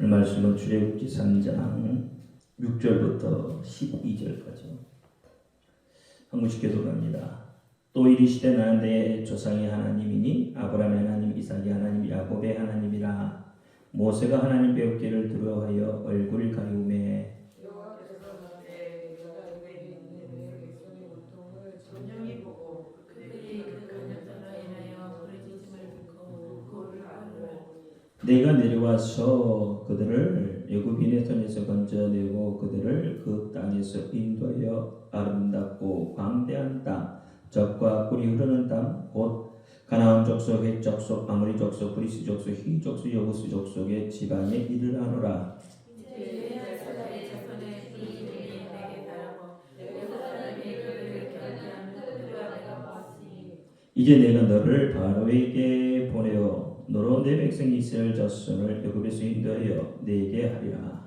오늘 말씀은 출애굽기 3장 6절부터 12절까지 한 구씩 계속합니다. 또 이르시되 나는 내 조상의 하나님이니 아브라함의 하나님, 이삭의 하나님, 야곱의 하나님이라. 모세가 하나님 배우기를 두려워하여 얼굴 가리우매 내가 내려와서 그들을 애굽인의 손에서 건져내고 그들을 그 땅에서 인도하여 아름답고 광대한 땅, 젖과 꿀이 흐르는 땅, 곧 가나안 족속, 헷 족속, 아모리 족속, 브리스 족속, 히 족속, 여부스 족속의 지방에 이르라노라. 이제 내가 너를 바로에게 보내어 너로 내 백성 이스라엘 자손을 애굽에서 인도하여 내게 하리라.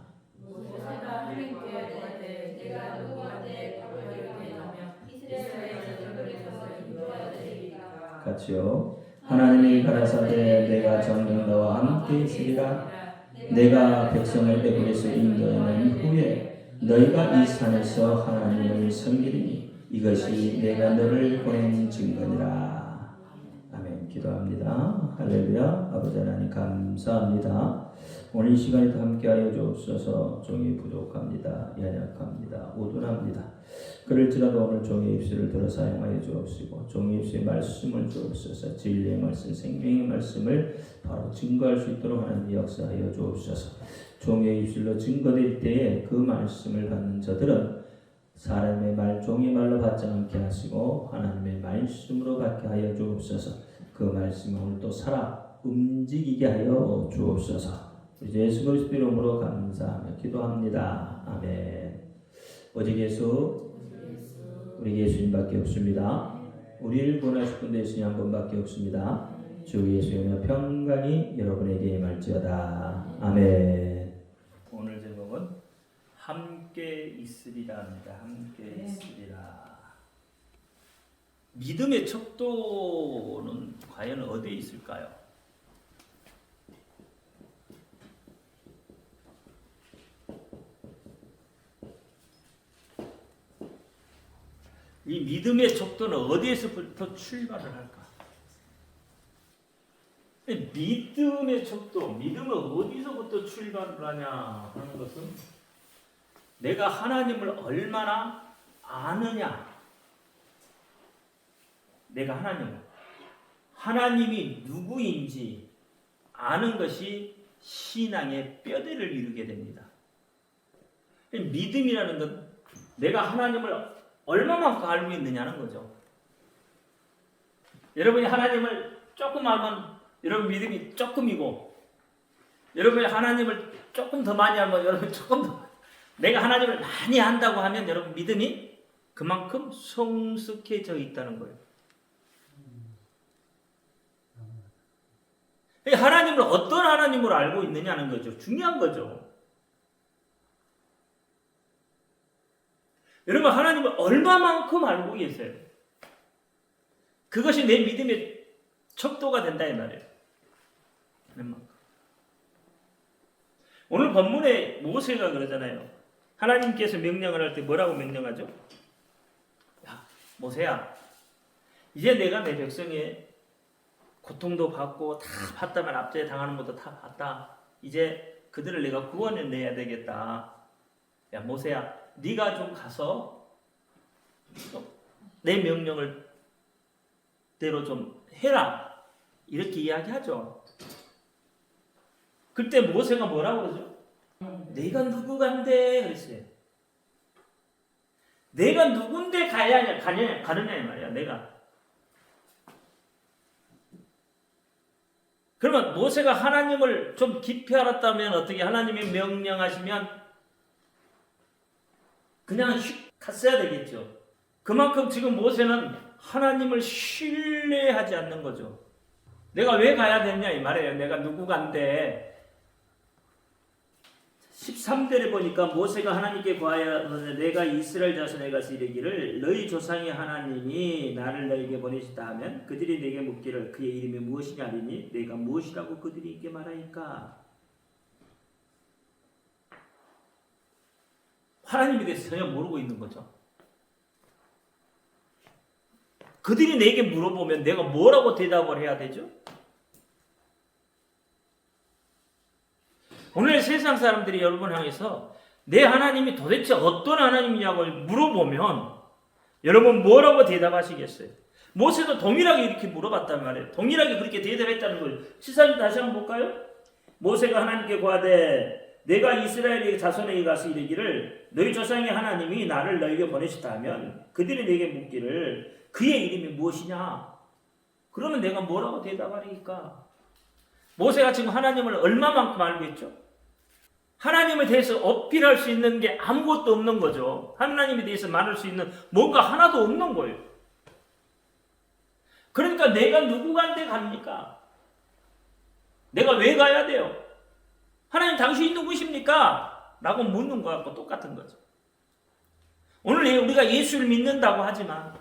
같이요. 하나님이 가라사대 내가 정녕 너와 함께 있으리라. 내가 백성을 애굽에서 인도하는 후에 너희가 이 산에서 하나님을 섬기리니 이것이 내가 너를 보낸 증거니라. 아멘. 기도합니다. 할렐루야. 아버지 하나님 감사합니다. 오늘 이 시간에도 함께하여 주옵소서. 종이 부족합니다. 연약합니다. 우둔합니다. 그럴지라도 오늘 종의 입술을 들어 사용하여 주옵시고 종의 입술의 말씀을 주옵소서. 진리의 말씀, 생명의 말씀을 바로 증거할 수 있도록 하나님 역사하여 주옵소서. 종의 입술로 증거될 때에 그 말씀을 받는 저들은 사람의 말, 종의 말로 받지 않게 하시고 하나님의 말씀으로 받게 하여 주옵소서. 그 말씀이 오늘 또 살아 움직이게 하여 주옵소서. 예수 그리스도 이름으로 감사하며 기도합니다. 아멘. 오직 예수, 우리 예수님밖에 없습니다. 우리를 구원하실 분도 예수님 한 분밖에 없습니다. 주 예수님의 평강이 여러분에게 임할지어다. 아멘. 오늘 제목은 함께 있으리라 합니다. 함께 있으리라. 믿음의 척도는 과연 어디에 있을까요? 이 믿음의 척도는 어디에서부터 출발을 할까? 믿음의 척도, 믿음은 어디서부터 출발을 하냐 하는 것은 내가 하나님을 얼마나 아느냐. 내가 하나님이 누구인지 아는 것이 신앙의 뼈대를 이루게 됩니다. 믿음이라는 건 내가 하나님을 얼마만큼 알고 있느냐는 거죠. 여러분이 하나님을 조금 알면 여러분 믿음이 조금이고, 여러분이 하나님을 조금 더 많이 알면 여러분 조금 더, 내가 하나님을 많이 안다고 하면 여러분 믿음이 그만큼 성숙해져 있다는 거예요. 하나님을 어떤 하나님으로 알고 있느냐는 거죠. 중요한 거죠. 여러분 하나님을 얼마만큼 알고 계세요? 그것이 내 믿음의 척도가 된다 이 말이에요. 얼마만큼. 오늘 본문에 모세가 그러잖아요. 하나님께서 명령을 할 때 뭐라고 명령하죠? 야, 모세야, 이제 내가 내 백성의 고통도 받고 다 봤다면 앞전에 당하는 것도 다 봤다. 이제 그들을 내가 구원해내야 되겠다. 야 모세야, 네가 좀 가서 내 명령을 대로 좀 해라. 이렇게 이야기하죠. 그때 모세가 뭐라고 그러죠? 내가 누구간데 그랬어요. 내가 누군데 가느냐 이 말이야. 내가. 그러면 모세가 하나님을 좀 깊이 알았다면 어떻게 하나님이 명령하시면 그냥 휙 갔어야 되겠죠. 그만큼 지금 모세는 하나님을 신뢰하지 않는 거죠. 내가 왜 가야 되냐 이 말이에요. 내가 누구간데. 13절에 보니까 모세가 하나님께 구하여 내가 이스라엘 자손에 가서 이르기를 너희 조상의 하나님이 나를 너에게 보내시다 하면 그들이 내게 묻기를 그의 이름이 무엇이냐 하리니 내가 무엇이라고 그들에게 말하니까. 하나님에 대해서 전혀 모르고 있는 거죠. 그들이 내게 물어보면 내가 뭐라고 대답을 해야 되죠? 오늘 세상 사람들이 여러분 향해서 내 하나님이 도대체 어떤 하나님이냐고 물어보면 여러분 뭐라고 대답하시겠어요? 모세도 동일하게 이렇게 물어봤단 말이에요. 동일하게 그렇게 대답했다는 거예요. 14절 다시 한번 볼까요? 모세가 하나님께 고하되 내가 이스라엘의 자손에게 가서 이르기를 너희 조상의 하나님이 나를 너에게 보내셨다 하면 그들이 내게 묻기를 그의 이름이 무엇이냐? 그러면 내가 뭐라고 대답하리까? 모세가 지금 하나님을 얼마만큼 알고 있죠? 하나님에 대해서 어필할 수 있는 게 아무것도 없는 거죠. 하나님에 대해서 말할 수 있는 뭔가 하나도 없는 거예요. 그러니까 내가 누구한테 갑니까? 내가 왜 가야 돼요? 하나님 당신이 누구십니까? 라고 묻는 것과 똑같은 거죠. 오늘 우리가 예수를 믿는다고 하지만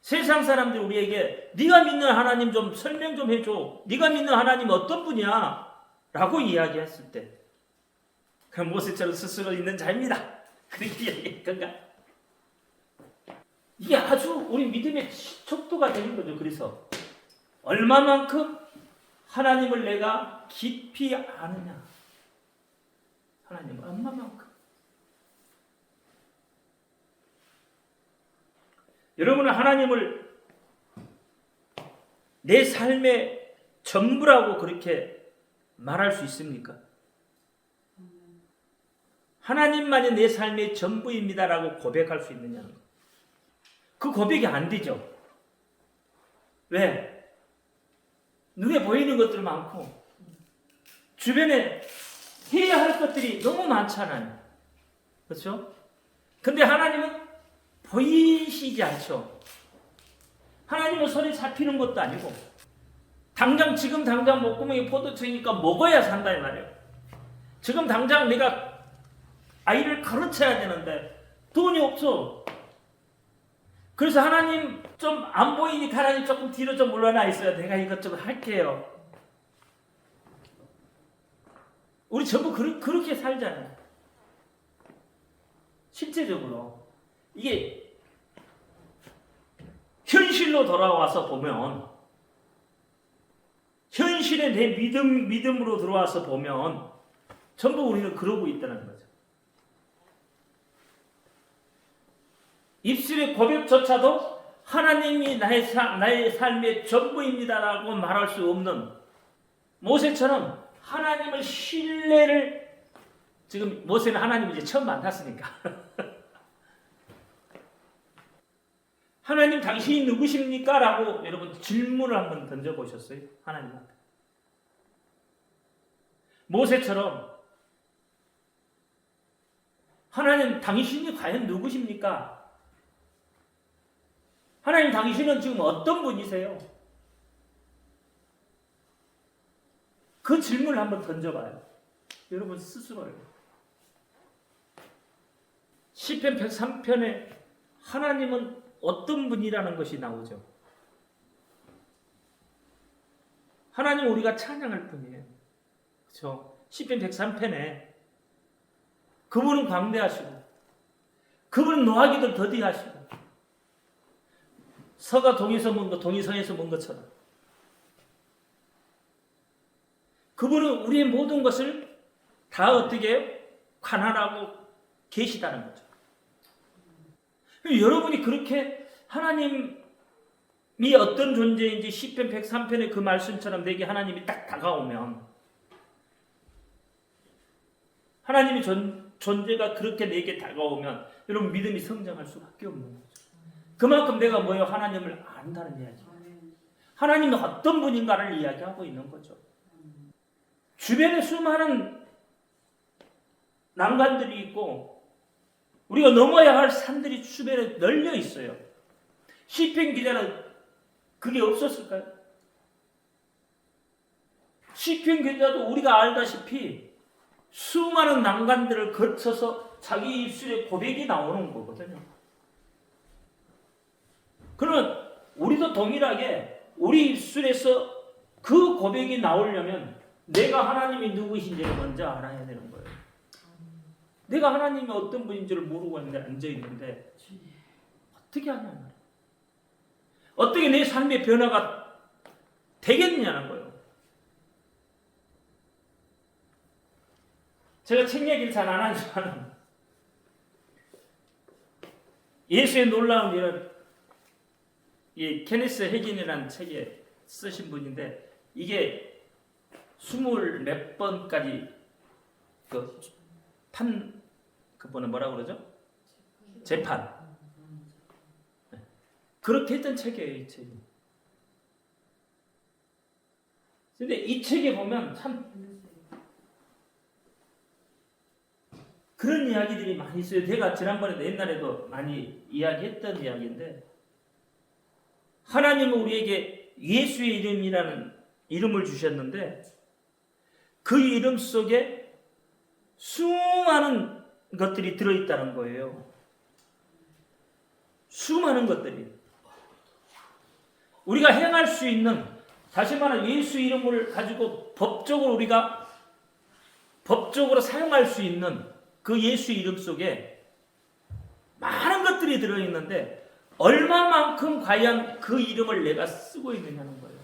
세상 사람들이 우리에게 네가 믿는 하나님 좀 설명 좀 해줘. 네가 믿는 하나님 어떤 분이야? 라고 이야기했을 때 그럼 모세처럼 스스로 있는 자입니다. 그렇게 이야기할 건가? 이게 아주 우리 믿음의 척도가 되는 거죠. 그래서 얼마만큼 하나님을 내가 깊이 아느냐. 하나님을 얼마만큼. 여러분은 하나님을 내 삶의 전부라고 그렇게 말할 수 있습니까? 하나님만이 내 삶의 전부입니다라고 고백할 수 있느냐는 거. 그 고백이 안 되죠. 왜? 눈에 보이는 것들 많고 주변에 해야 할 것들이 너무 많잖아요. 그렇죠? 근데 하나님은 보이시지 않죠. 하나님은 손에 잡히는 것도 아니고 지금 당장 목구멍에 포도청이니까 먹어야 산다 이 말이에요. 지금 당장 내가 아이를 가르쳐야 되는데 돈이 없어. 그래서 하나님 좀 안 보이니까 하나님 조금 뒤로 좀 물러나 있어요. 내가 이것 좀 할게요. 우리 전부 그렇게 살잖아요. 실제적으로 이게 현실로 돌아와서 보면 현실에 내 믿음으로 들어와서 보면 전부 우리는 그러고 있다는 거죠. 입술의 고백조차도 하나님이 나의 삶의 전부입니다라고 말할 수 없는 모세처럼 하나님을 신뢰를 지금 모세는 하나님을 이제 처음 만났으니까 하나님 당신이 누구십니까? 라고 여러분 질문을 한번 던져보셨어요? 하나님한테. 모세처럼 하나님 당신이 과연 누구십니까? 하나님 당신은 지금 어떤 분이세요? 그 질문을 한번 던져봐요. 여러분 스스로요. 시편 103편에 하나님은 어떤 분이라는 것이 나오죠. 하나님 우리가 찬양할 분이에요. 그렇죠? 시편 103편에 그분은 광대하시고 그분은 노하기도 더디하시고 서가 동에서 먼 것, 동이 서에서 먼 것처럼 그분은 우리의 모든 것을 다 어떻게 해요? 관할하고 계시다는 거죠. 여러분이 그렇게 하나님이 어떤 존재인지 시편 103편의 그 말씀처럼 내게 하나님이 딱 다가오면 하나님의 존재가 그렇게 내게 다가오면 여러분 믿음이 성장할 수밖에 없는 거죠. 그만큼 내가 뭐예요? 하나님을 안다는 이야기. 하나님은 어떤 분인가를 이야기하고 있는 거죠. 주변에 수많은 난관들이 있고 우리가 넘어야 할 산들이 주변에 널려 있어요. 시편 기자는 그게 없었을까요? 시편 기자도 우리가 알다시피 수많은 난관들을 거쳐서 자기 입술에 고백이 나오는 거거든요. 그러면 우리도 동일하게 우리 입술에서 그 고백이 나오려면 내가 하나님이 누구신지를 먼저 알아야 되는 거예요. 내가 하나님이 어떤 분인 줄을 모르고 앉아 있는데 어떻게 하냐? 어떻게 내 삶의 변화가 되겠느냐는 거예요. 제가 책 얘기를 잘 안 하지만 예수의 놀라운 일은 이 케니스 해긴이라는 책에 쓰신 분인데 이게 20몇 번까지 그분은 뭐라고 그러죠? 재판. 그렇게 했던 책이에요, 이 책이. 근데 이 책에 보면 참 그런 이야기들이 많이 있어요. 제가 지난번에도 옛날에도 많이 이야기했던 이야기인데 하나님은 우리에게 예수의 이름이라는 이름을 주셨는데 그 이름 속에 수많은 것들이 들어있다는 거예요. 수많은 것들이. 우리가 행할 수 있는, 다시 말하면 예수 이름을 가지고 우리가 법적으로 사용할 수 있는 그 예수 이름 속에 많은 것들이 들어있는데 얼마만큼 과연 그 이름을 내가 쓰고 있느냐는 거예요.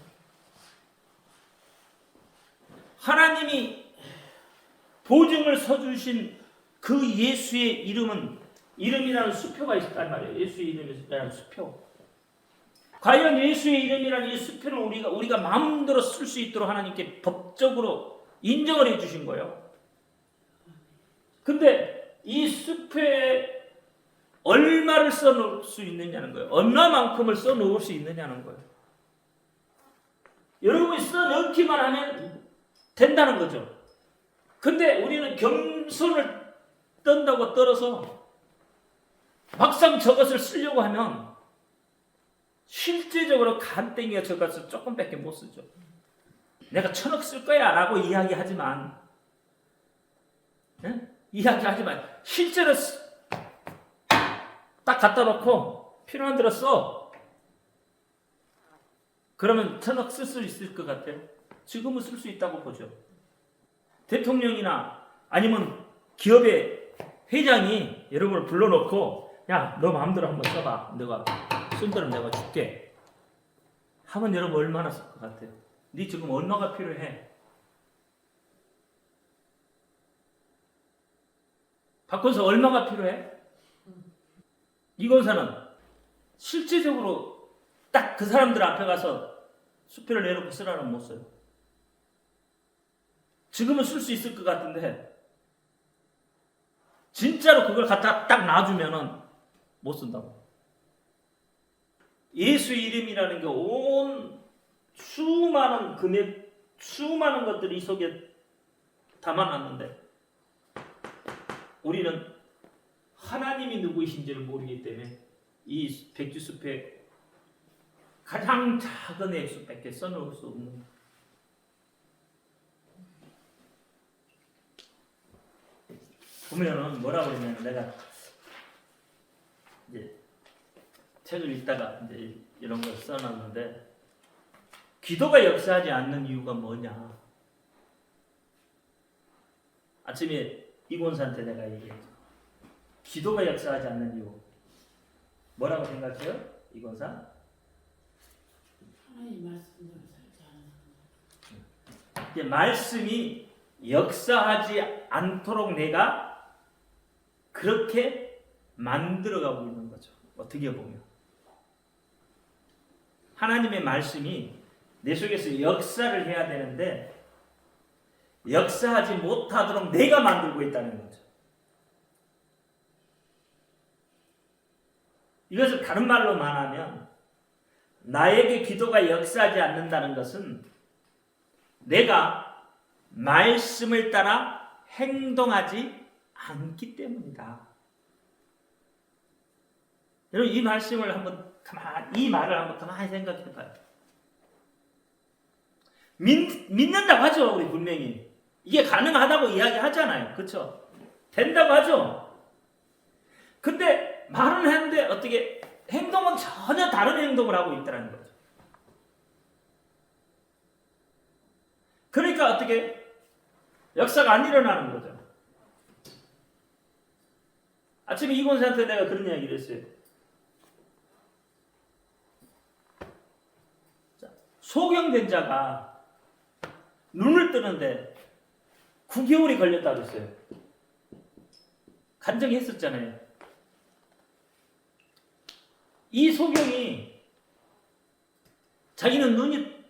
하나님이 보증을 서주신 그 예수의 이름이라는 수표가 있단 말이에요. 예수의 이름이라는 수표. 과연 예수의 이름이라는 이 수표를 우리가 마음대로 쓸 수 있도록 하나님께 법적으로 인정을 해주신 거예요. 근데 이 수표에 얼마를 써놓을 수 있느냐는 거예요. 얼마만큼을 써놓을 수 있느냐는 거예요. 여러분이 써넣기만 하면 된다는 거죠. 근데 우리는 겸손을 떤다고 떨어서 막상 저것을 쓰려고 하면 실제적으로 간땡이가 저것을 조금밖에 못 쓰죠. 내가 1,000억 쓸 거야 라고 이야기하지만 실제로 딱 갖다 놓고 필요한 대로 써. 그러면 1,000억 쓸 수 있을 것 같아요. 지금은 쓸 수 있다고 보죠. 대통령이나 아니면 기업의 회장이 여러분을 불러놓고 야, 너 마음대로 한번 써봐. 내가 쓴 대로 내가 줄게. 하면 여러분 얼마나 쓸 것 같아요? 네 지금 얼마가 필요해? 박건서 얼마가 필요해? 이 권사는 실제적으로 딱 그 사람들 앞에 가서 수표를 내놓고 쓰라는 못 써요. 지금은 쓸 수 있을 것 같은데 진짜로 그걸 갖다 딱 놔주면은 못 쓴다고. 예수 이름이라는 게 온 수많은 금액, 수많은 것들이 이 속에 담아놨는데 우리는 하나님이 누구이신지를 모르기 때문에 이 백지수표에 가장 작은 액수밖에 써놓을 수 없는. 보면은 뭐라고 그러냐면 내가 이제 책을 읽다가 이제 이런 걸 써놨는데 기도가 역사하지 않는 이유가 뭐냐. 아침에 이곤사한테 내가 얘기했죠. 기도가 역사하지 않는 이유 뭐라고 생각해요? 이곤사? 하나님 말씀 역사하지 않는 이제 말씀이 역사하지 않도록 내가 그렇게 만들어가고 있는 거죠. 어떻게 보면 하나님의 말씀이 내 속에서 역사를 해야 되는데 역사하지 못하도록 내가 만들고 있다는 거죠. 이것을 다른 말로 말하면 나에게 기도가 역사하지 않는다는 것은 내가 말씀을 따라 행동하지 않기 때문이다. 여러분 이 말씀을 한번 이 말을 한번 가만히 생각해 봐요. 믿는다고 하죠, 우리 분명히. 이게 가능하다고 이야기하잖아요. 그렇죠? 된다고 하죠. 근데 말은 하는데 어떻게 행동은 전혀 다른 행동을 하고 있다는 거죠. 그러니까 어떻게 역사가 안 일어나는 거죠. 아침에 이권사한테 내가 그런 이야기를 했어요. 자, 소경된 자가 눈을 뜨는데 9개월이 걸렸다고 그랬어요. 간증 했었잖아요. 이 소경이 자기는 눈이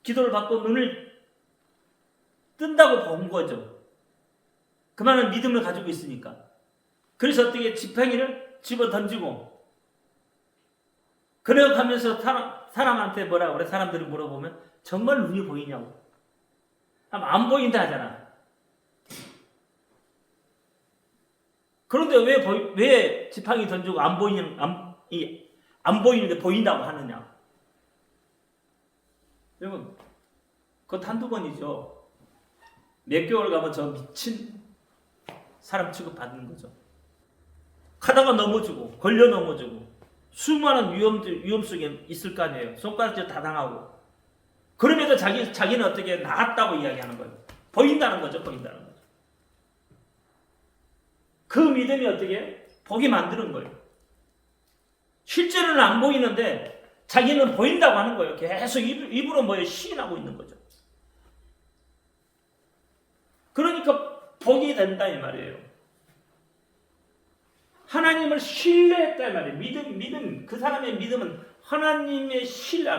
기도를 받고 눈을 뜬다고 본 거죠. 그만한 믿음을 가지고 있으니까. 그래서 어떻게 지팡이를 집어 던지고 그래가면서 사람한테 뭐라고 그래? 사람들이 물어보면 정말 눈이 보이냐고. 안 보인다 하잖아. 그런데 왜 지팡이 던지고 안 보이는데 보인다고 하느냐? 여러분, 그것 한두 번이죠. 몇 개월 가면 저 미친 사람 취급받는 거죠. 가다가 넘어지고, 걸려 넘어지고, 수많은 위험 속에 있을 거 아니에요. 손가락질 다 당하고. 그럼에도 자기는 어떻게 나았다고 이야기하는 거예요. 보인다는 거죠, 보인다는 거죠. 그 믿음이 어떻게 보게 만드는 거예요. 실제로는 안 보이는데 자기는 보인다고 하는 거예요. 계속 입으로 시인하고 있는 거죠. 그러니까 보게 된다 이 말이에요. 하나님을 신뢰했다 이 말이에요. 믿음. 그 사람의 믿음은 하나님의 신뢰.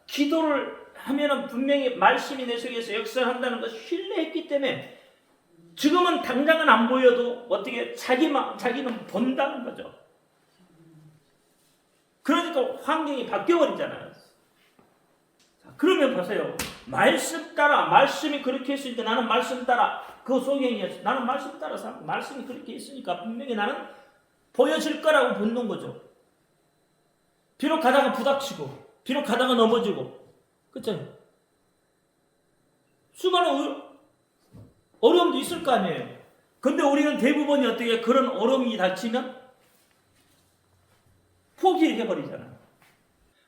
기도를 하면은 분명히 말씀이 내 속에서 역사한다는 것을 신뢰했기 때문에 지금은 당장은 안 보여도 어떻게 자기는 본다는 거죠. 그러니까 환경이 바뀌어버리잖아요. 자, 그러면 보세요. 말씀 따라, 말씀이 그렇게 했으니까 나는 말씀 따라, 그 소경이었어. 나는 말씀 따라 살고, 말씀이 그렇게 했으니까 분명히 나는 보여질 거라고 본는 거죠. 비록 가다가 부닥치고, 비록 가다가 넘어지고, 그렇죠? 수많은 어려움도 있을 거 아니에요. 근데 우리는 대부분이 어떻게 그런 어려움이 닥치면 포기해버리잖아요.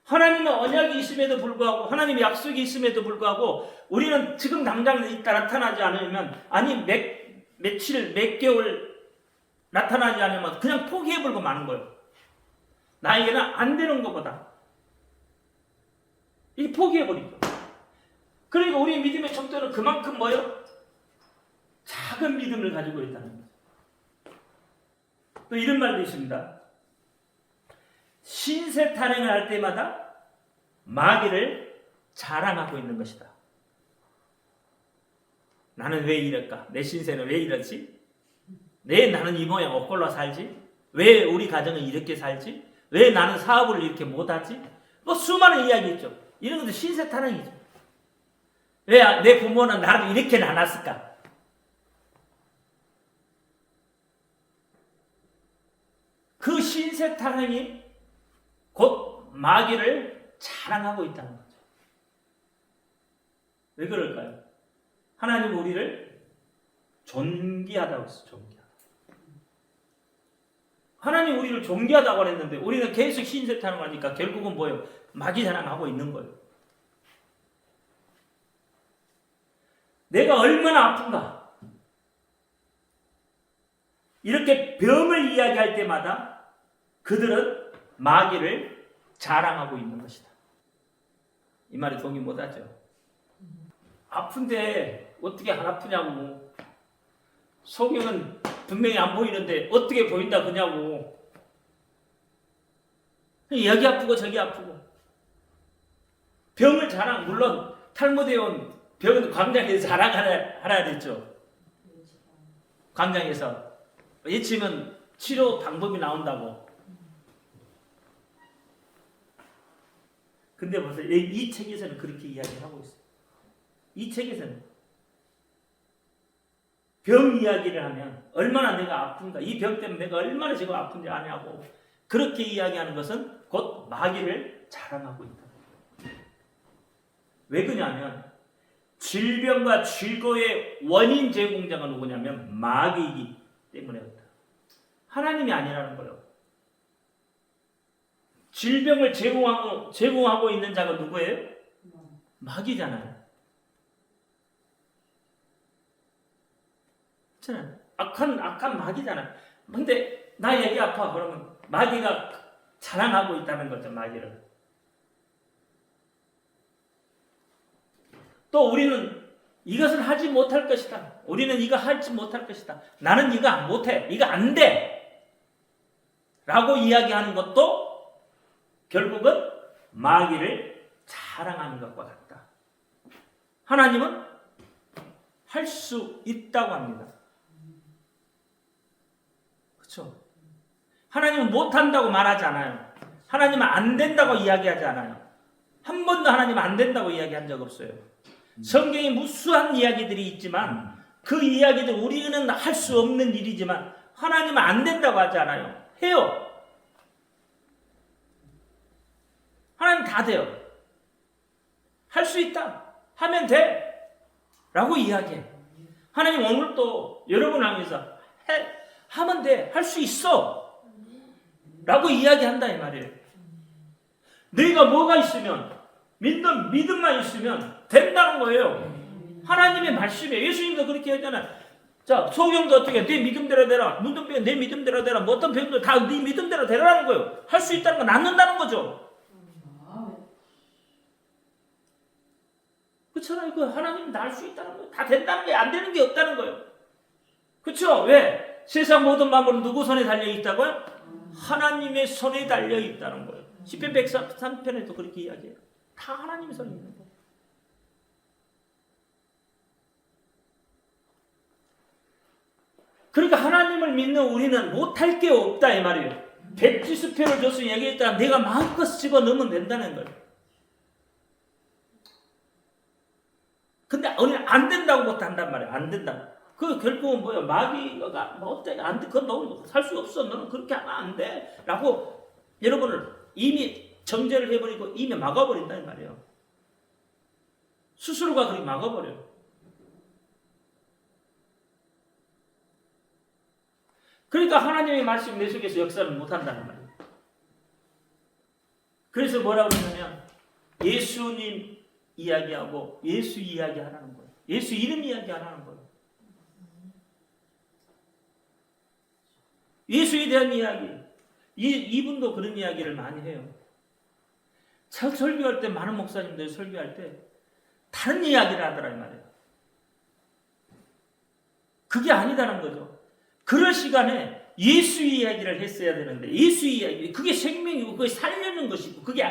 하나님의 언약이 있음에도 불구하고 하나님의 약속이 있음에도 불구하고 우리는 지금 당장 나타나지 않으면 며칠 몇 개월 나타나지 않으면 그냥 포기해버리고 마는 거예요. 나에게는 안 되는 것보다 이 포기해버리죠. 그러니까 우리 믿음의 정도는 그만큼 뭐예요? 작은 믿음을 가지고 있다는 거죠. 또 이런 말도 있습니다. 신세 탄행을 할 때마다 마귀를 자랑하고 있는 것이다. 나는 왜 이럴까? 내 신세는 왜 이렇지? 왜 나는 이 모양 엇골로 살지? 왜 우리 가정은 이렇게 살지? 왜 나는 사업을 이렇게 못하지? 뭐 수많은 이야기 있죠. 이런 것도 신세 탄행이죠. 왜 내 부모는 나를 이렇게 낳았을까? 그 신세 탄행이 곧 마귀를 자랑하고 있다는 거죠. 왜 그럴까요? 하나님은 우리를 존귀하다고 했어요. 존귀하다. 하나님 우리를 존귀하다고 했는데 우리는 계속 신세 탄행을 하니까 결국은 뭐예요? 마귀 자랑하고 있는 거예요. 내가 얼마나 아픈가? 이렇게 병을 이야기할 때마다 그들은 마귀를 자랑하고 있는 것이다. 이 말에 동의 못하죠. 아픈데 어떻게 안 아프냐고. 소경은 분명히 안 보이는데 어떻게 보인다 그냐고. 여기 아프고 저기 아프고. 병을 자랑, 물론 탈무드에 온 병은 광장에서 자랑하라 됐죠. 광장에서 예치면 치료 방법이 나온다고. 근데 보세요. 이 책에서는 그렇게 이야기하고 있어요. 이 책에서는 병 이야기를 하면 얼마나 내가 아픈가, 이 병 때문에 내가 얼마나 지금 아픈지 아냐고 그렇게 이야기하는 것은 곧 마귀를 자랑하고 있다. 왜 그러냐면 질병과 질고의 원인 제공자가 누구냐면 마귀이기 때문에 그렇다. 하나님이 아니라는 거예요. 질병을 제공하고 있는 자가 누구예요? 마귀잖아요. 그렇잖아요. 악한 마귀잖아요. 근데 나 여기 아파. 그러면 마귀가 자랑하고 있다는 거죠. 마귀를. 또 우리는 이것을 하지 못할 것이다. 우리는 이거 하지 못할 것이다. 나는 이거 못해. 이거 안 돼. 라고 이야기하는 것도 결국은 마귀를 자랑하는 것과 같다. 하나님은 할 수 있다고 합니다. 그렇죠? 하나님은 못한다고 말하지 않아요. 하나님은 안 된다고 이야기하지 않아요. 한 번도 하나님은 안 된다고 이야기한 적 없어요. 성경에 무수한 이야기들이 있지만 그 이야기들 우리는 할 수 없는 일이지만 하나님은 안 된다고 하지 않아요. 해요. 하나님 다 돼요. 할 수 있다. 하면 돼. 라고 이야기해. 하나님 오늘 또 여러분 향해서 하면 돼. 할 수 있어. 라고 이야기한다 이 말이에요. 너희가 뭐가 있으면 믿음만 있으면 된다는 거예요. 하나님의 말씀이에요. 예수님도 그렇게 하잖아요. 자, 소경도 어떻게 내 믿음대로 되라. 문둥병 내 믿음대로 되라. 뭐 어떤 병도 다 네 믿음대로 되라는 거예요. 할 수 있다는 건 낫는다는 거죠. 그렇잖아요. 그 하나님은 나 할 수 있다는 거예요. 다 된다는 거예요. 안 되는 게 없다는 거예요. 그렇죠? 왜? 세상 모든 만물은 누구 손에 달려 있다고요? 하나님의 손에 달려 있다는 거예요. 시편 103편에도 그렇게 이야기해요. 다 하나님의 손에 있는 거예요. 그러니까 하나님을 믿는 우리는 못할 게 없다 이 말이에요. 백지수표를 줘서 얘기했다가 내가 마음껏 집어넣으면 된다는 거예요. 근데 우리는 안 된다고 못한단 말이에요. 안 된다. 그 결국은 뭐예요? 마귀가 뭐 어때? 안 돼. 그건 너 살 수 없어. 너는 그렇게 하면 안 돼. 라고 여러분을 이미 정죄를 해버리고 이미 막아버린다 이 말이에요. 스스로가 그렇게 막아버려요. 그러니까 하나님의 말씀이 내 속에서 역사를 못한다는 말이에요. 그래서 뭐라고 그러냐면 예수님 이야기하고 예수 이야기 하라는 거예요. 예수 이름 이야기 하라는 거예요. 예수에 대한 이야기. 이분도 그런 이야기를 많이 해요. 설교할 때 많은 목사님들 설교할 때 다른 이야기를 하더라 이 말이에요. 그게 아니다는 거죠. 그럴 시간에 예수 이야기를 했어야 되는데 예수 이야기 그게 생명이고 그게 살려는 것이고 그게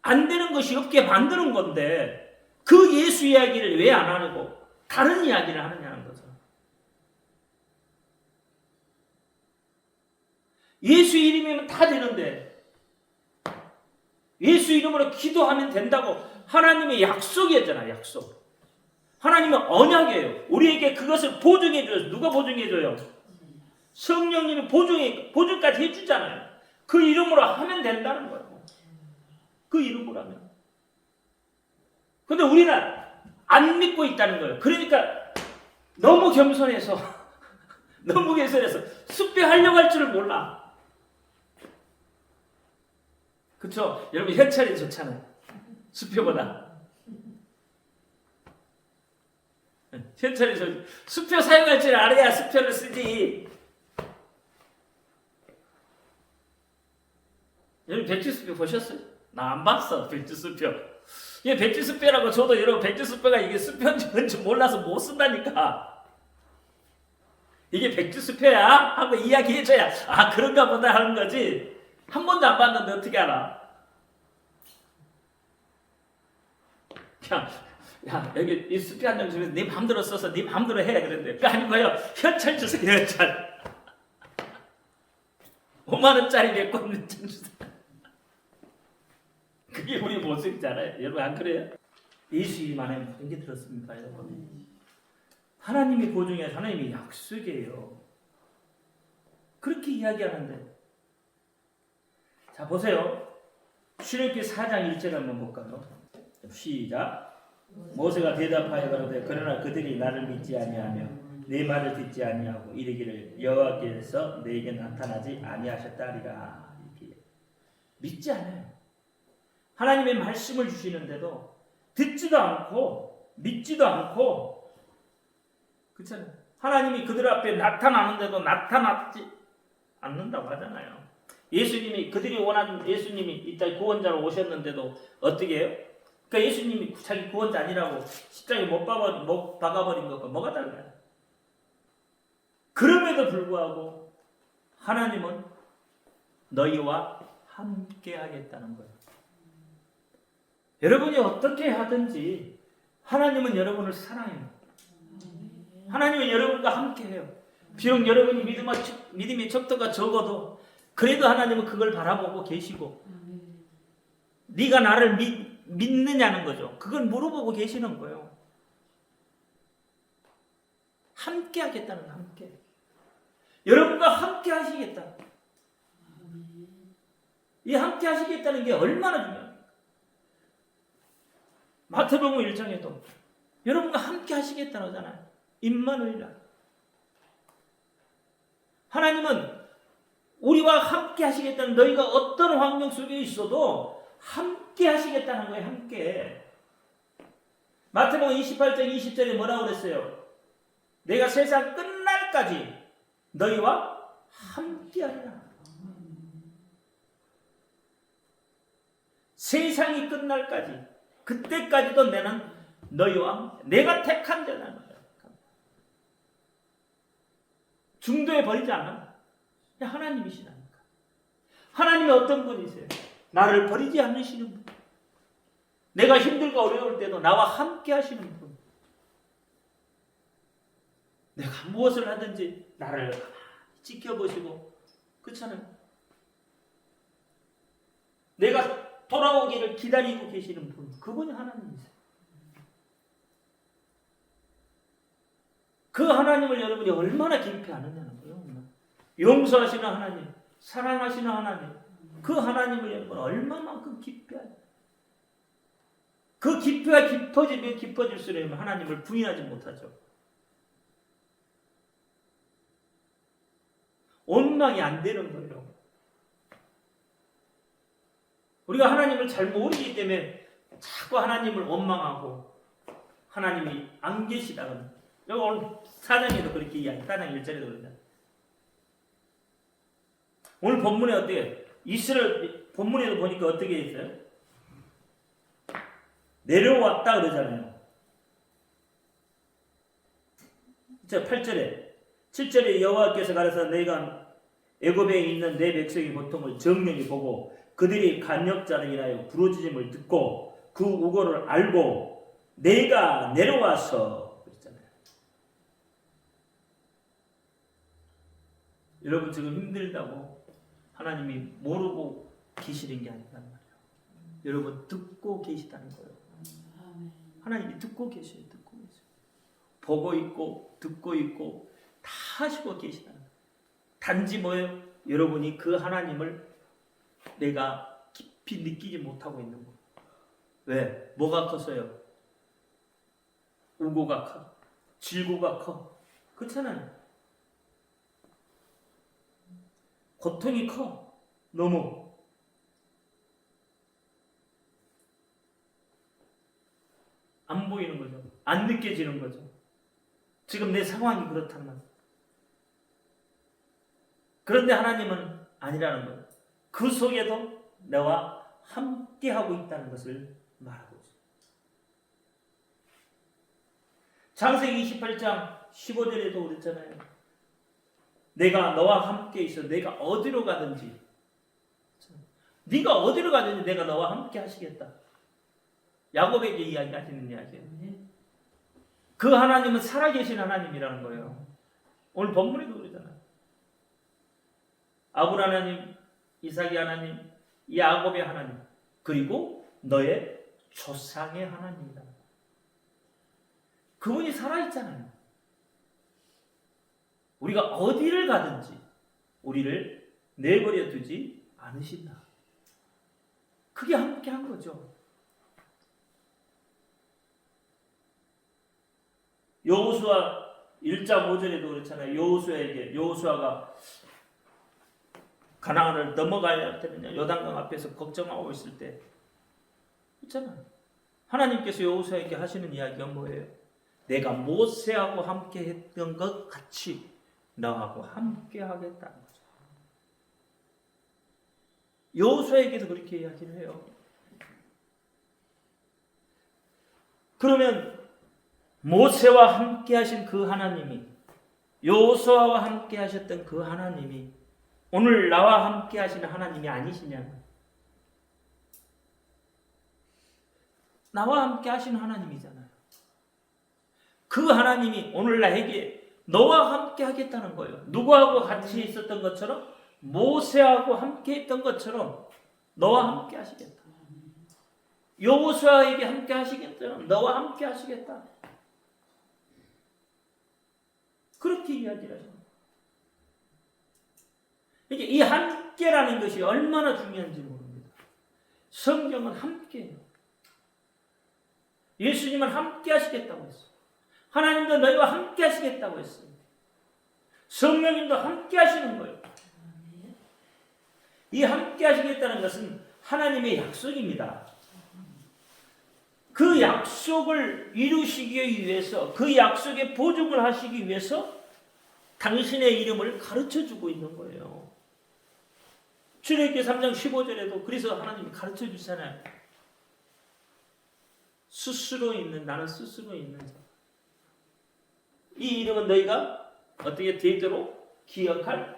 안 되는 것이 없게 만드는 건데 그 예수 이야기를 왜 안 하고 다른 이야기를 하느냐는 거죠. 예수 이름이면 다 되는데 예수 이름으로 기도하면 된다고 하나님의 약속이었잖아요. 약속. 하나님은 언약이에요. 우리에게 그것을 보증해줘요. 누가 보증해줘요? 성령님이 보증까지 해주잖아요. 그 이름으로 하면 된다는 거예요. 그 이름으로 하면. 근데 우리는 안 믿고 있다는 거예요. 그러니까 너무 겸손해서 숭배하려고 할 줄을 몰라. 그쵸? 여러분 현찰이 좋잖아요. 수표보다. 현찰이 수표 사용할 줄 알아야 수표를 쓰지. 여러분 백지수표 보셨어요? 나 안 봤어. 백지수표. 이게 백지수표라고 저도 여러분 백지수표가 이게 수표인지 뭔지 몰라서 못 쓴다니까. 이게 백지수표야? 하고 이야기해줘야 아 그런가 보다 하는 거지. 한 번도 안 봤는데 어떻게 알아? 야 여기 이 수표 한 장 주면서 네 마음대로 써서 네 마음대로 해 그랬는데 그거 아니고요. 현찰 주세요. 현찰. 5만원짜리 메꿔는 주세요. 그게 우리 모습이잖아요. 여러분 안 그래요? 예수 이름 안에 모든 게 들었습니까 여러분? 하나님이 보증해 하나님이 약속이에요. 그렇게 이야기하는데 자 보세요. 출애굽기 4장 1절 한번 볼까요? 시작. 모세가 대답하여 가로되 그러나 그들이 나를 믿지 아니하며 내 말을 듣지 아니하고 이르기를 여호와께서 내게 나타나지 아니하셨다리라. 이렇게 믿지 않아요. 하나님의 말씀을 주시는데도 듣지도 않고 믿지도 않고 그렇잖아요. 하나님이 그들 앞에 나타나는데도 나타나지 않는다고 하잖아요. 예수님이 그들이 원하는 예수님이 이따 구원자로 오셨는데도 어떻게 해요? 그러니까 예수님이 자기 구원자 아니라고 십자가에 못 박아버린 것과 뭐가 달라요? 그럼에도 불구하고 하나님은 너희와 함께 하겠다는 거예요. 여러분이 어떻게 하든지 하나님은 여러분을 사랑해요. 하나님은 여러분과 함께 해요. 비록 여러분이 믿음의 척도가 적어도 그래도 하나님은 그걸 바라보고 계시고 네가 나를 믿느냐는 거죠. 그걸 물어보고 계시는 거예요. 함께 하겠다는 거예요. 함께. 여러분과 함께 하시겠다. 이 함께 하시겠다는 게 얼마나 중요합니까? 마태복음 1장에도 여러분과 함께 하시겠다는 거잖아요. 임마누엘이라. 하나님은 우리와 함께 하시겠다는, 너희가 어떤 환경 속에 있어도 함께 하시겠다는 거예요. 함께. 마태복음 28장 20절에 뭐라고 그랬어요? 내가 세상 끝날까지 너희와 함께 하리라. 세상이 끝날까지, 그때까지도 나는 너희와 내가 택한 자라는 거예요. 중도에 버리지 않는다. 하나님이시다니까. 하나님이 어떤 분이세요? 나를 버리지 않으시는 분. 내가 힘들고 어려울 때도 나와 함께 하시는 분. 내가 무엇을 하든지 나를 지켜보시고, 그렇잖아요. 내가 돌아오기를 기다리고 계시는 분, 그분이 하나님이세요. 그 하나님을 여러분이 얼마나 깊이 아느냐는 거예요. 용서하시는 하나님, 사랑하시는 하나님, 그 하나님을 여러분 얼마만큼 깊이 아냐. 그 깊이가 깊어지면 깊어질수록 하나님을 부인하지 못하죠. 원망이 안 되는 거예요. 우리가 하나님을 잘 모르기 때문에 자꾸 하나님을 원망하고 하나님이 안 계시다는, 여기 오늘 4장에도 그렇게 이야기해요. 4장 1절에도 그러잖아요. 오늘 본문에 어때요? 이스라엘 본문에도 보니까 어떻게 있어요? 내려왔다 그러잖아요. 자, 8절에 7절에 여호와께서 가라사 내가 애굽에 있는 내 백성의 고통을 정령히 보고 그들이 간역자를 인하여 부르짖음을 듣고 그 우고를 알고 내가 내려와서 그랬잖아요. 여러분 지금 힘들다고 하나님이 모르고 계시는 게 아니란 말이에요. 여러분 듣고 계시다는 거예요. 하나님이 듣고 계셔요. 듣고 계셔요. 보고 있고 듣고 있고 다 하시고 계시다는 거예요. 단지 뭐예요? 여러분이 그 하나님을 내가 깊이 느끼지 못하고 있는 거예요. 왜? 뭐가 커서요? 우고가 커. 질고가 커. 그렇잖아요. 고통이 커. 너무. 안 보이는 거죠. 안 느껴지는 거죠. 지금 내 상황이 그렇단 말이에요. 그런데 하나님은 아니라는 거예요. 그 속에도 나와 함께하고 있다는 것을 말하고 있어요. 창세기 28장 15절에도 그랬잖아요. 내가 너와 함께 있어. 내가 어디로 가든지, 네가 어디로 가든지 내가 너와 함께 하시겠다. 야곱에게 이야기하시는 이야기예요. 그 하나님은 살아계신 하나님이라는 거예요. 오늘 본문에도 그러잖아요. 아브라함 하나님, 이삭의 하나님, 야곱의 하나님, 그리고 너의 조상의 하나님이다. 그분이 살아있잖아요. 우리가 어디를 가든지 우리를 내버려 두지 않으신다. 그게 함께 한 거죠. 여호수아 1장 5절에도 그렇잖아요. 여호수아가 가나안을 넘어가야 되느냐 요단강 앞에서 걱정하고 있을 때 있잖아요. 하나님께서 여호수아에게 하시는 이야기가 뭐예요? 내가 모세하고 함께 했던 것 같이 너하고 함께 하겠다는 거죠. 여호수아에게도 그렇게 이야기를 해요. 그러면 모세와 함께 하신 그 하나님이, 여호수아와 함께 하셨던 그 하나님이 오늘 나와 함께 하시는 하나님이 아니시냐는, 나와 함께 하시는 하나님이잖아요. 그 하나님이 오늘 나에게 너와 함께 하겠다는 거예요. 누구하고 같이 있었던 것처럼, 모세하고 함께 했던 것처럼 너와 함께 하시겠다. 여호수아에게 함께 하시겠다. 너와 함께 하시겠다. 그렇게 이야기를 하죠. 이게 이 함께라는 것이 얼마나 중요한지 모릅니다. 성경은 함께예요. 예수님은 함께 하시겠다고 했어요. 하나님도 너희와 함께 하시겠다고 했어요. 성령님도 함께 하시는 거예요. 이 함께 하시겠다는 것은 하나님의 약속입니다. 그 약속을 이루시기 위해서, 그 약속에 보증을 하시기 위해서 당신의 이름을 가르쳐주고 있는 거예요. 출애굽기 3장 15절에도 그래서 하나님이 가르쳐 주잖아요. 스스로 있는, 나는 스스로 있는 자. 이 이름은 너희가 어떻게 되도록 기억할.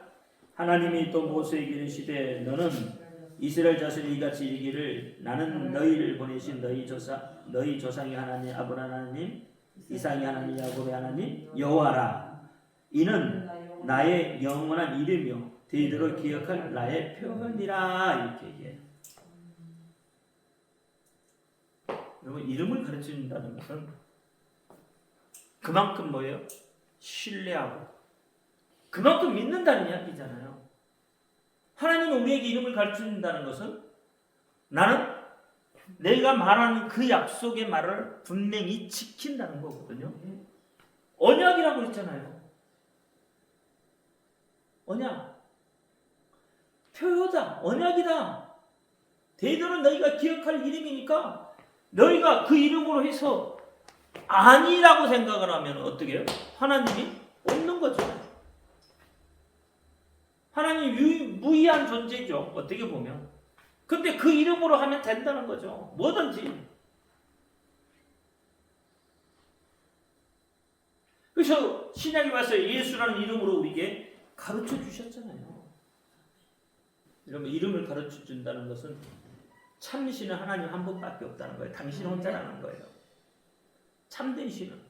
하나님이 또 모세에게 이르시되 너는 이스라엘 자손이 이같이 이르기를 나는 너희를 보내신 너희 조상의 하나님 아브라함 하나님 이삭의 하나님 야곱의 하나님 여호와라. 이는 나의 영원한 이름이요 되도록 기억할 나의 표현이라. 이렇게 얘기해요. 여러분, 이름을 가르쳐준다는 것은 그만큼 뭐예요? 신뢰하고 그만큼 믿는다는 이야기잖아요. 하나님은 우리에게 이름을 가르쳐준다는 것은 나는 내가 말하는 그 약속의 말을 분명히 지킨다는 거거든요. 언약이라고 했잖아요. 언약. 표효다. 언약이다. 대대로 너희가 기억할 이름이니까 너희가 그 이름으로 해서 아니라고 생각을 하면 어떻게 해요? 하나님이 없는 거죠. 하나님이 무의한 존재죠. 어떻게 보면. 근데 그 이름으로 하면 된다는 거죠. 뭐든지. 그래서 신약에 와서 예수라는 이름으로 우리에게 가르쳐 주셨잖아요. 여러분, 이름을 가르쳐 준다는 것은 참신은 하나님 한 분밖에 없다는 거예요. 당신 혼자라는 거예요. 참된 신은.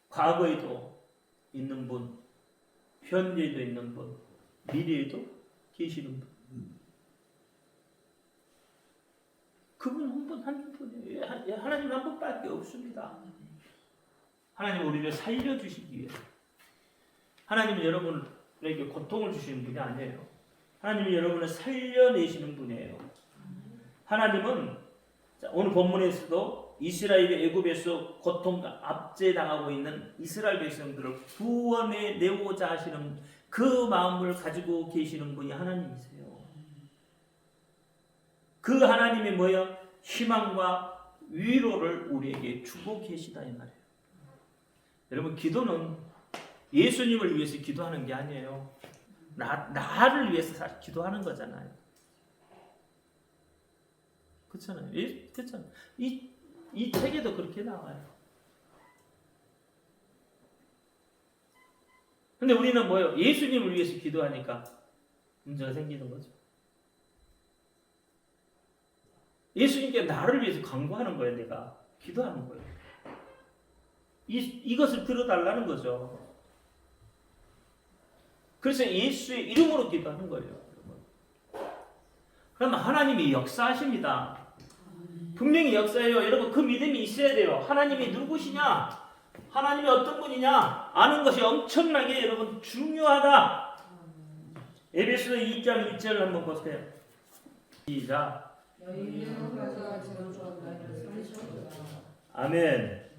과거에도 있는 분, 현재에도 있는 분, 미래에도 계시는 분. 그분 한 분이에요. 하나님 한 분밖에 없습니다. 하나님 우리를 살려주시기 위해. 하나님은 여러분에게 고통을 주시는 분이 아니에요. 하나님은 여러분을 살려내시는 분이에요. 하나님은 오늘 본문에서도 이스라엘이 애굽에서 고통과 압제당하고 있는 이스라엘 백성들을 구원해 내고자 하시는 그 마음을 가지고 계시는 분이 하나님이세요. 그 하나님이 뭐예요? 희망과 위로를 우리에게 주고 계시다 이 말이에요. 여러분, 기도는 예수님을 위해서 기도하는 게 아니에요. 나를 위해서 기도하는 거잖아요. 그렇잖아요. 그렇잖아요. 이 책에도 그렇게 나와요. 근데 우리는 뭐예요? 예수님을 위해서 기도하니까 문제가 생기는 거죠. 예수님께 나를 위해서 간구하는 거예요. 내가 기도하는 거예요. 이것을 들어달라는 거죠. 그래서 예수의 이름으로 기도하는 거예요. 그러면 하나님이 역사하십니다. 분명히 역사해요. 여러분, 그 믿음이 있어야 돼요. 하나님이 누구시냐? 하나님이 어떤 분이냐? 아는 것이 엄청나게 여러분 중요하다. 에베소서 2장 1절 한번 보세요. 시작. 아멘.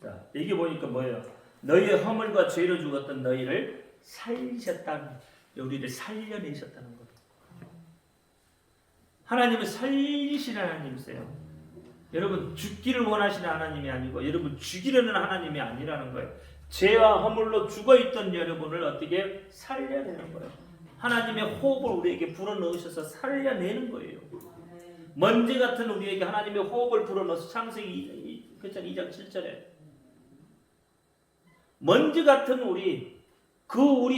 자, 여기 보니까 뭐예요? 너희의 허물과 죄로 죽었던 너희를 살리셨다는, 우리를 살려내셨다는 거예요. 하나님은 살리시는 하나님이세요. 여러분, 죽기를 원하시는 하나님이 아니고 여러분 죽이려는 하나님이 아니라는 거예요. 죄와 허물로 죽어있던 여러분을 어떻게 살려내는 거예요. 하나님의 호흡을 우리에게 불어넣으셔서 살려내는 거예요. 먼지 같은 우리에게 하나님의 호흡을 불어넣어서 창세기 2장 7절에 먼지 같은 우리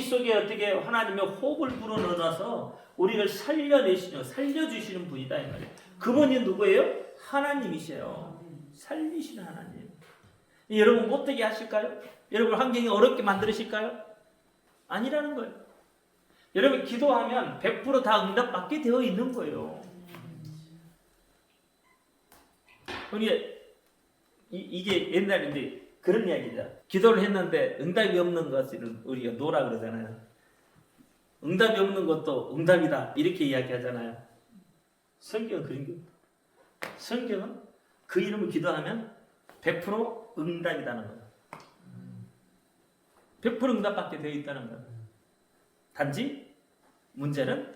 속에 어떻게 하나님의 호흡을 불어넣어서 우리를 살려주시는 분이다 이 말이에요. 그분이 누구예요? 하나님이세요. 살리시는 하나님. 여러분 못되게 하실까요? 여러분 환경이 어렵게 만드실까요? 아니라는 거예요. 여러분 기도하면 100% 다 응답받게 되어 있는 거예요. 이게 옛날인데 그런 이야기죠. 기도를 했는데 응답이 없는 것을 우리가 노라 그러잖아요. 응답이 없는 것도 응답이다 이렇게 이야기하잖아요. 성경은 그런 게 없다. 성경은 그 이름을 기도하면 100% 응답이다는 거예요. 100% 응답받게 되어 있다는 거예요. 단지 문제는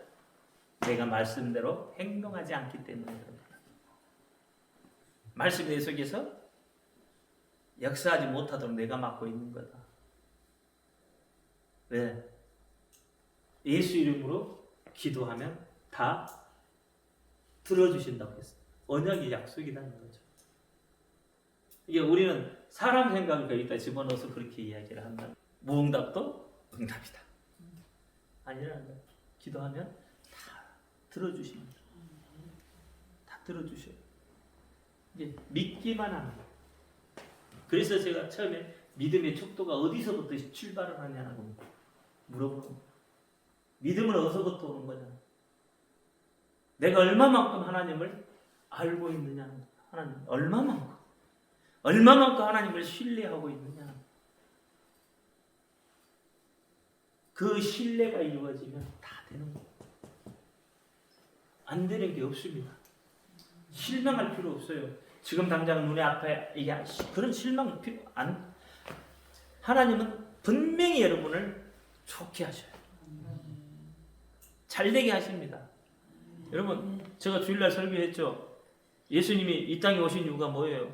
내가 말씀대로 행동하지 않기 때문에 그런 거예요. 말씀 내 속에서 역사하지 못하도록 내가 막고 있는 거다. 왜? 예수 이름으로 기도하면 다 들어주신다고 했어요. 언약의 약속이라는 거죠. 이게 우리는 사람 생각을 거기다 집어넣어서 그렇게 이야기를 한다. 무응답도 응답이다. 아니라는 거예요. 기도하면 다 들어주십니다. 다 들어주셔요. 이제 믿기만 하는 거예요. 그래서 제가 처음에 믿음의 척도가 어디서부터 출발을 하냐고 물어보는 믿음은 어디서부터 오는 거냐. 내가 얼마만큼 하나님을 알고 있느냐. 하나님 얼마만큼 하나님을 신뢰하고 있느냐. 그 신뢰가 이루어지면 다 되는 거예요. 안 되는 게 없습니다. 실망할 필요 없어요. 지금 당장 눈에 앞에 그런 실망 필요 안. 하나님은 분명히 여러분을 좋게 하셔요. 잘되게 하십니다. 여러분 제가 주일날 설교했죠. 예수님이 이 땅에 오신 이유가 뭐예요?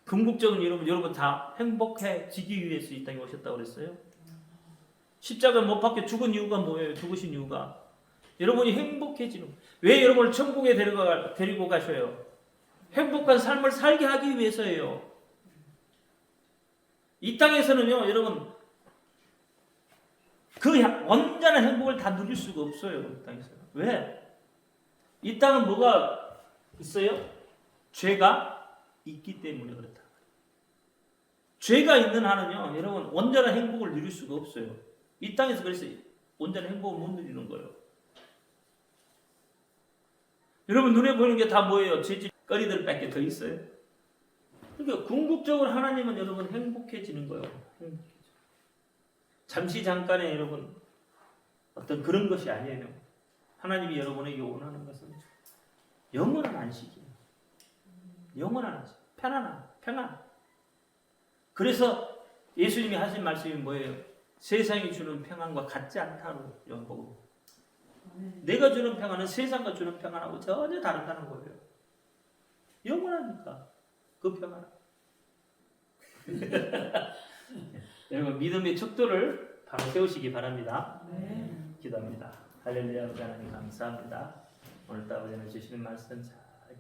궁극적인 여러분 다 행복해지기 위해서 이 땅에 오셨다고 그랬어요. 십자가 못 박혀 죽은 이유가 뭐예요? 죽으신 이유가 여러분이 행복해지는. 왜 여러분을 천국에 데리고 가셔요? 행복한 삶을 살게 하기 위해서예요. 이 땅에서는요, 여러분 그 온전한 행복을 다 누릴 수가 없어요. 이 땅에서는. 왜? 이 땅은 뭐가 있어요? 죄가 있기 때문에 그렇다. 죄가 있는 한은요, 여러분 온전한 행복을 누릴 수가 없어요. 이 땅에서 그래서 온전한 행복을 못 누리는 거예요. 여러분 눈에 보이는 게 다 뭐예요? 죄짓거리들밖에 더 있어요. 그러니까 궁극적으로 하나님은 여러분 행복해지는 거예요. 잠시 잠깐의 여러분 어떤 그런 것이 아니에요. 하나님이 여러분에게 원하는 것은 영원한 안식이에요. 영원한 안식, 평안. 그래서 예수님이 하신 말씀이 뭐예요? 세상이 주는 평안과 같지 않다고 연복으로. 내가 주는 평안은 세상과 주는 평안하고 전혀 다르다는 거예요. 영원하니까 그 평안. 여러분 믿음의 척도를 바로 세우시기 바랍니다. 기도합니다. 할렐루야. 아버지 하나님 감사합니다. 오늘도 아버지는 주시는 말씀 잘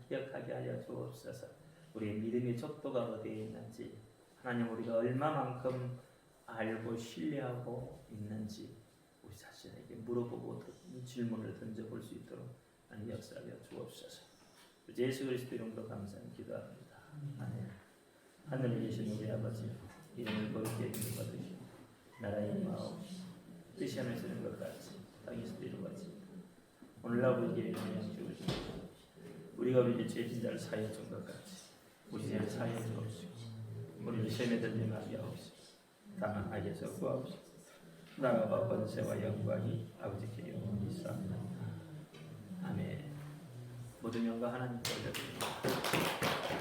기억하게 하여 주옵소서. 우리의 믿음의 척도가 어디에 있는지, 하나님 우리가 얼마만큼 알고 신뢰하고 있는지 우리 자신에게 물어보고 질문을 던져볼 수 있도록 하나님 역사하여 주옵소서. 예수 그리스도 이름으로 감사히 기도합니다. 아멘. 하늘에 계신 우리 아버지, 이름을 거룩히 여김을 받으시고 나라의 임하옵시고 뜻이 하늘에서 이룬 것 같이 땅에서도 이루어지고 오늘날 우리에게 영향 주시옵시고 우리가 우리의 죄진 자를 사하여 준 것 같이 우리 죄를 사하여 주옵시고 우리를 시험에 들지 하게 하옵시고 다만 악에서 구하옵시고 나라와 권세와 영광이 아버지께 영원히 있사옵나이다. 아멘. 모든 영광 하나님께 올려드립니다.